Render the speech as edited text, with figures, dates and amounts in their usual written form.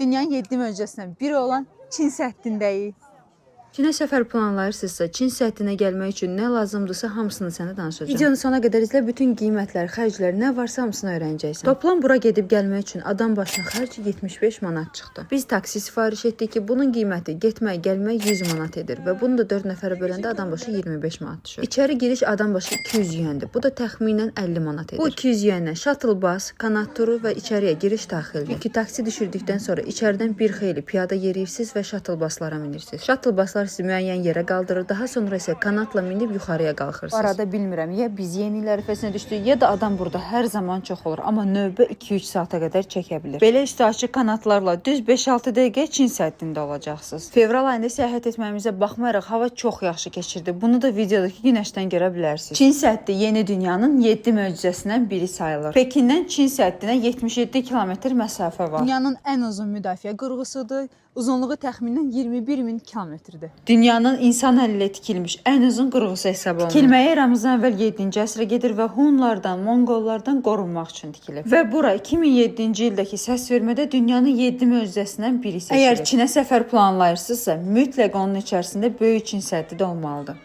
dünyanın 7 möcüzəsindən biri olan Çin səddindəyik. Çinə səfər planlayırsınızsa, Çin səddinə gəlmək üçün nə lazımdırsa hamısını sənə danışacağam. Videonu sona qədər izlə, bütün qiymətlər, xərclər, nə varsa hamısını öyrənəcəksən. Toplam bura gedib gəlmək üçün adam başına xərc 75 manat çıxdı. Biz taksi sifariş etdik ki, bunun qiyməti getmək, gəlmək 100 manat edir və bunu da 4 nəfərə böləndə adam başı 25 manat düşür. İçəri giriş adam başı 200 yuandır. Bu da təxminən 50 manat edir. Bu 200 yuanla shuttle bus, kanat turu və içəriyə giriş daxildir. Yükü taksi düşürdükdən sonra içəridən bir xeyli piyada yeriyirsiniz və shuttle buslara minirsiniz. Shuttle buslar sizi müəyyən yerə qaldırır, daha sonra isə kanatla minib yuxarıya qalxırsınız. Arada bilmirəm, ya biz yeni il ərəfəsinə düşdük, ya da adam burada hər zaman çox olur, amma növbə 2-3 saata qədər çəkə bilir. Belə üstü açıq kanatlarla düz 5-6 dəqiqə Çin səddində olacaqsınız. Fevral ayında səyahət etməyimizə baxmayaraq hava çox yaxşı keçirdi. Bunu da videodakı günəşdən görə bilərsiniz. Çin səddi yeni dünyanın 7 möcüzəsindən biri sayılır. Pekindən Çin səddinə 77 kilometr məsafə var. Dünyanın ən uzun müdafiə qurğusudur. Uzunluğu təxminən 21.000 kilometrdir. Dünyanın insan əli ilə tikilmiş ən uzun qurğusu hesab olunur. Tikilməyə eramızdan əvvəl 7-ci əsrə gedir və Hunlardan, Monqollardan qorunmaq üçün tikilib. Və bura 2007-ci ildəki səsvermədə dünyanın 7 möcüzəsindən biri seçilib. Əgər Çinə səfər planlayırsınızsa, mütləq onun içərisində böyük Çin səddi də olmalıdır.